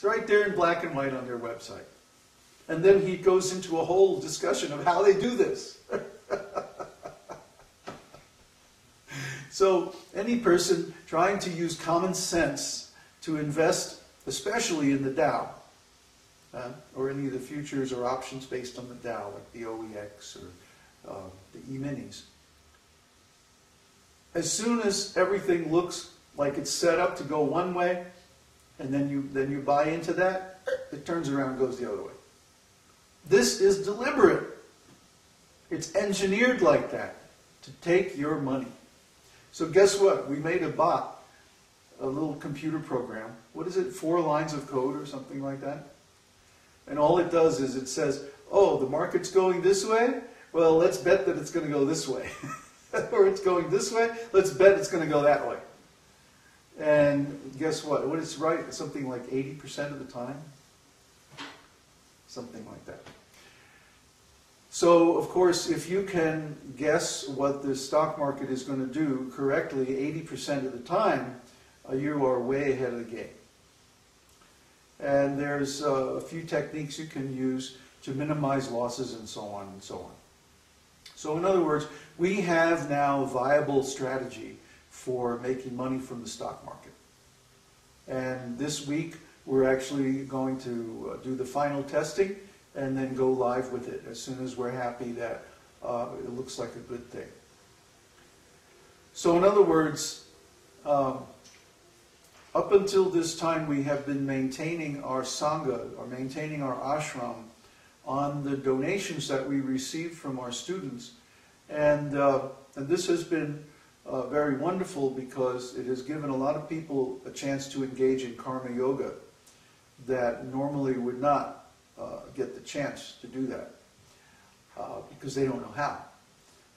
right there in black and white on their website. And then he goes into a whole discussion of how they do this. So any person trying to use common sense to invest, especially in the Tao, or any of the futures or options based on the Tao, like the OEX or the E-minis, as soon as everything looks like it's set up to go one way, and then you buy into that, it turns around and goes the other way. This is deliberate. It's engineered like that to take your money. So guess what? We made a bot, a little computer program. What is it? 4 lines of code or something like that? And all it does is it says, oh, the market's going this way? Well, let's bet that it's going to go this way. Or it's going this way? Let's bet it's going to go that way. And guess what? When it's right, something like 80% of the time. Something like that. So, of course, if you can guess what the stock market is going to do correctly 80% of the time, you are way ahead of the game. And there's a few techniques you can use to minimize losses and so on and so on. So in other words, we have now a viable strategy for making money from the stock market. And this week, we're actually going to do the final testing and then go live with it as soon as we're happy that it looks like a good thing. So in other words, up until this time we have been maintaining our Sangha, or maintaining our ashram, on the donations that we receive from our students. And this has been very wonderful because it has given a lot of people a chance to engage in karma yoga that normally would not get the chance to do that because they don't know how.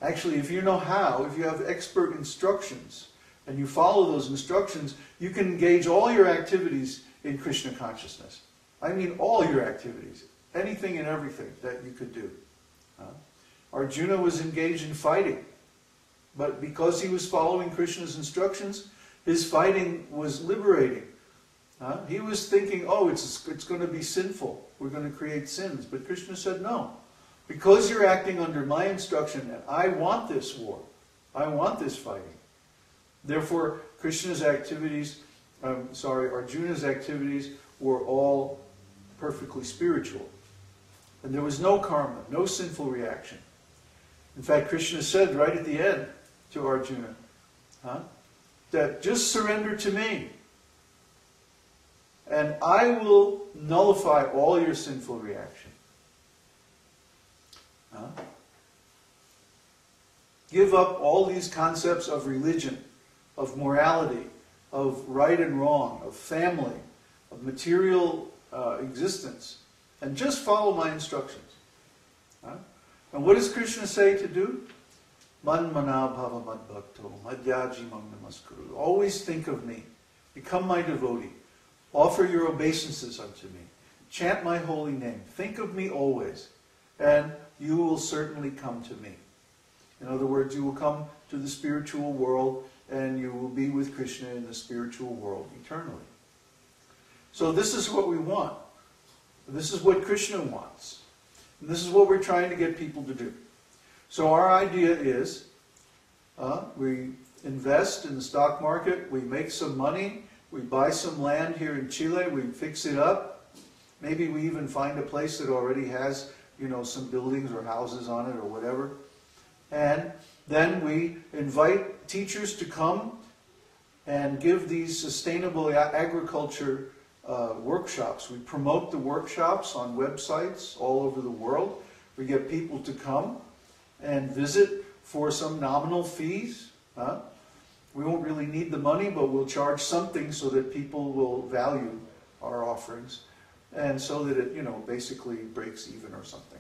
Actually, if you know how, if you have expert instructions and you follow those instructions, you can engage all your activities in Krishna consciousness. I mean all your activities, anything and everything that you could do. Arjuna was engaged in fighting, but because he was following Krishna's instructions, his fighting was liberating. He was thinking, oh, it's going to be sinful. We're going to create sins. But Krishna said, no. Because you're acting under my instruction, and I want this war. I want this fighting. Therefore, Krishna's activities, Arjuna's activities were all perfectly spiritual. And there was no karma, no sinful reaction. In fact, Krishna said right at the end to Arjuna, that just surrender to me. And I will nullify all your sinful reaction. Give up all these concepts of religion, of morality, of right and wrong, of family, of material existence, and just follow my instructions. And what does Krishna say to do? Man mana bhava mad bhakto, madhyaji mam namaskuru. Always think of me. Become my devotee. Offer your obeisances unto me. Chant my holy name. Think of me always. And you will certainly come to me. In other words, you will come to the spiritual world and you will be with Krishna in the spiritual world eternally. So this is what we want. This is what Krishna wants. And this is what we're trying to get people to do. So our idea is, we invest in the stock market, we make some money, we buy some land here in Chile, we fix it up. Maybe we even find a place that already has, some buildings or houses on it or whatever. And then we invite teachers to come and give these sustainable agriculture workshops. We promote the workshops on websites all over the world. We get people to come and visit for some nominal fees. We won't really need the money, but we'll charge something so that people will value our offerings, and so that it, basically breaks even or something.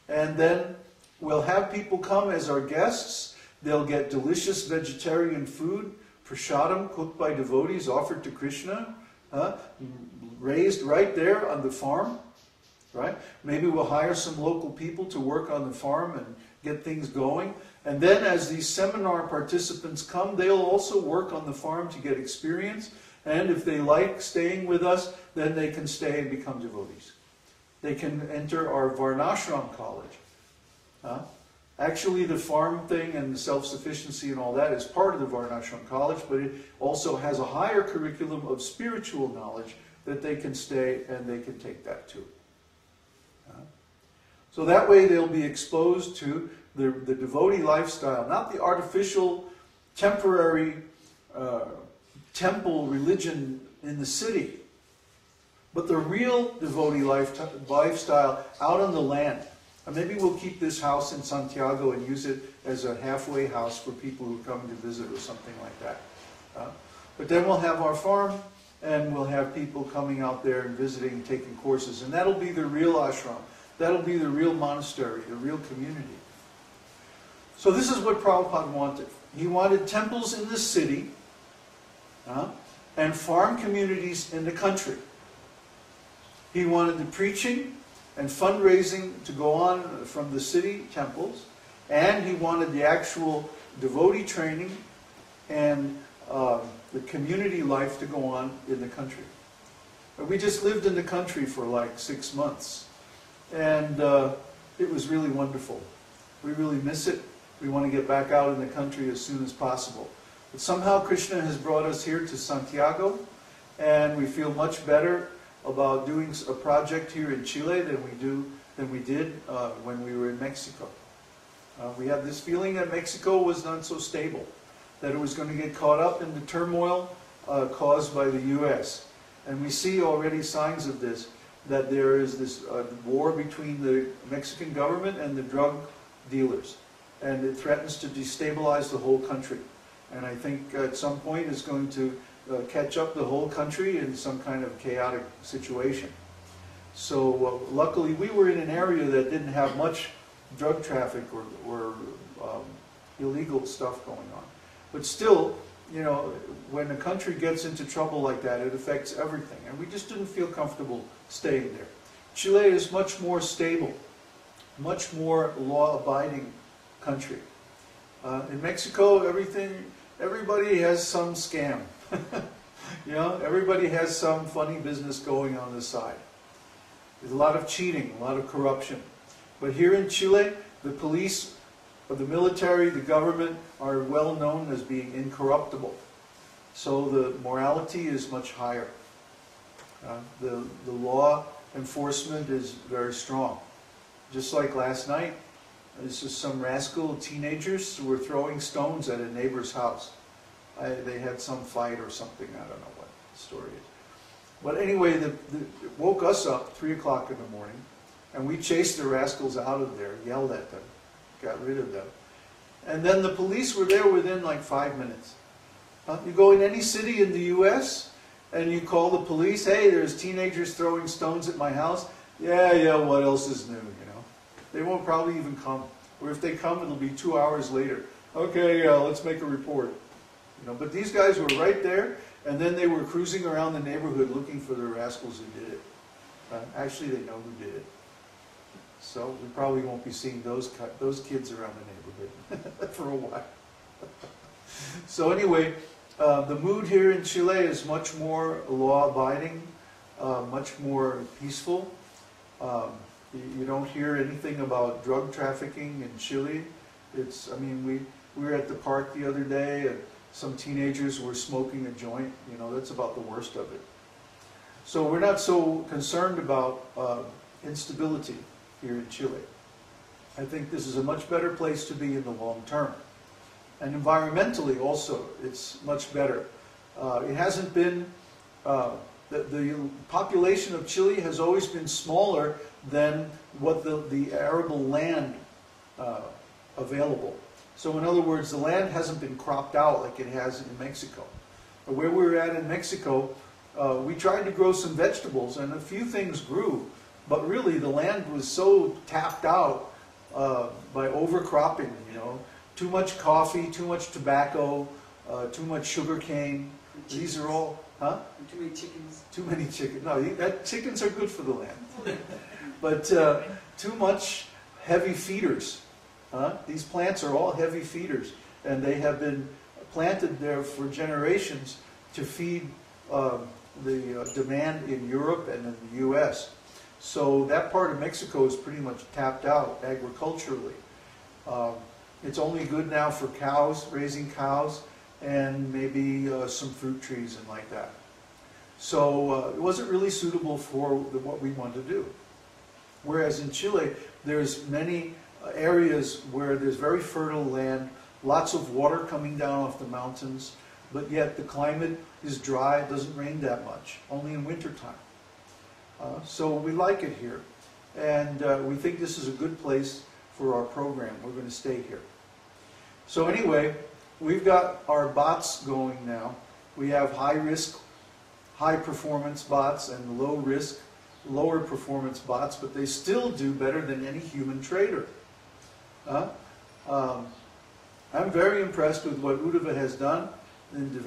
And then we'll have people come as our guests. They'll get delicious vegetarian food, prasadam, cooked by devotees, offered to Krishna, raised right there on the farm. Right? Maybe we'll hire some local people to work on the farm and get things going. And then as these seminar participants come, they'll also work on the farm to get experience. And if they like staying with us, then they can stay and become devotees. They can enter our varṇāśrama college. Actually, the farm thing and the self-sufficiency and all that is part of the varṇāśrama college, but it also has a higher curriculum of spiritual knowledge that they can stay and they can take that too. So that way they'll be exposed to the devotee lifestyle, not the artificial, temporary temple religion in the city, but the real devotee lifestyle out on the land. And maybe we'll keep this house in Santiago and use it as a halfway house for people who come to visit or something like that. But then we'll have our farm, and we'll have people coming out there and visiting, taking courses. And that'll be the real ashram. That'll be the real monastery, the real community. So this is what Prabhupada wanted. He wanted temples in the city and farm communities in the country. He wanted the preaching and fundraising to go on from the city temples, and he wanted the actual devotee training and the community life to go on in the country. We just lived in the country for like 6 months, and it was really wonderful. We really miss it. We want to get back out in the country as soon as possible. But somehow Krishna has brought us here to Santiago, and we feel much better about doing a project here in Chile than we did when we were in Mexico. We had this feeling that Mexico was not so stable, that it was going to get caught up in the turmoil caused by the U.S. And we see already signs of this, that there is this war between the Mexican government and the drug dealers. And it threatens to destabilize the whole country. And I think at some point it's going to catch up the whole country in some kind of chaotic situation. So luckily we were in an area that didn't have much drug traffic or illegal stuff going on. But still, you know, when a country gets into trouble like that, it affects everything. And we just didn't feel comfortable staying there. Chile is much more stable, much more law-abiding country. In Mexico, everybody has some scam. You know, everybody has some funny business going on the side. There's a lot of cheating, a lot of corruption. But here in Chile, the police, the military, the government are well known as being incorruptible. So the morality is much higher. The law enforcement is very strong. Just like last night, this is some rascal teenagers who were throwing stones at a neighbor's house. They had some fight or something, I don't know what the story is. But anyway, it woke us up 3 o'clock in the morning, and we chased the rascals out of there, yelled at them, got rid of them. And then the police were there within like 5 minutes. You go in any city in the U.S., and you call the police, hey, there's teenagers throwing stones at my house. Yeah, what else is new, you know? They won't probably even come. Or if they come, it'll be 2 hours later. Okay, let's make a report. You know, but these guys were right there, and then they were cruising around the neighborhood looking for the rascals who did it. Actually, they know who did it. So we probably won't be seeing those kids around the neighborhood for a while. So anyway, the mood here in Chile is much more law-abiding, much more peaceful. You don't hear anything about drug trafficking in Chile. I mean, we were at the park the other day, and some teenagers were smoking a joint. You know, that's about the worst of it. So we're not so concerned about instability here in Chile. I think this is a much better place to be in the long term. And environmentally also, it's much better. It hasn't been, the population of Chile has always been smaller than what the arable land available. So in other words, the land hasn't been cropped out like it has in Mexico. But where we were at in Mexico, we tried to grow some vegetables, and a few things grew. But really, the land was so tapped out by overcropping, you know. Too much coffee, too much tobacco, too much sugar cane. These are all, huh? Too many chickens. Too many chickens. No, chickens are good for the land. But too much heavy feeders. These plants are all heavy feeders, and they have been planted there for generations to feed demand in Europe and in the U.S. So that part of Mexico is pretty much tapped out agriculturally. It's only good now for cows, raising cows, and maybe some fruit trees and like that. So it wasn't really suitable for what we want to do. Whereas in Chile, there's many areas where there's very fertile land, lots of water coming down off the mountains, but yet the climate is dry, it doesn't rain that much, only in wintertime. So we like it here, and we think this is a good place for our program. We're going to stay here. So anyway, we've got our bots going now. We have high-risk, high-performance bots and low-risk, lower-performance bots, but they still do better than any human trader. I'm very impressed with what Uddhava has done in developing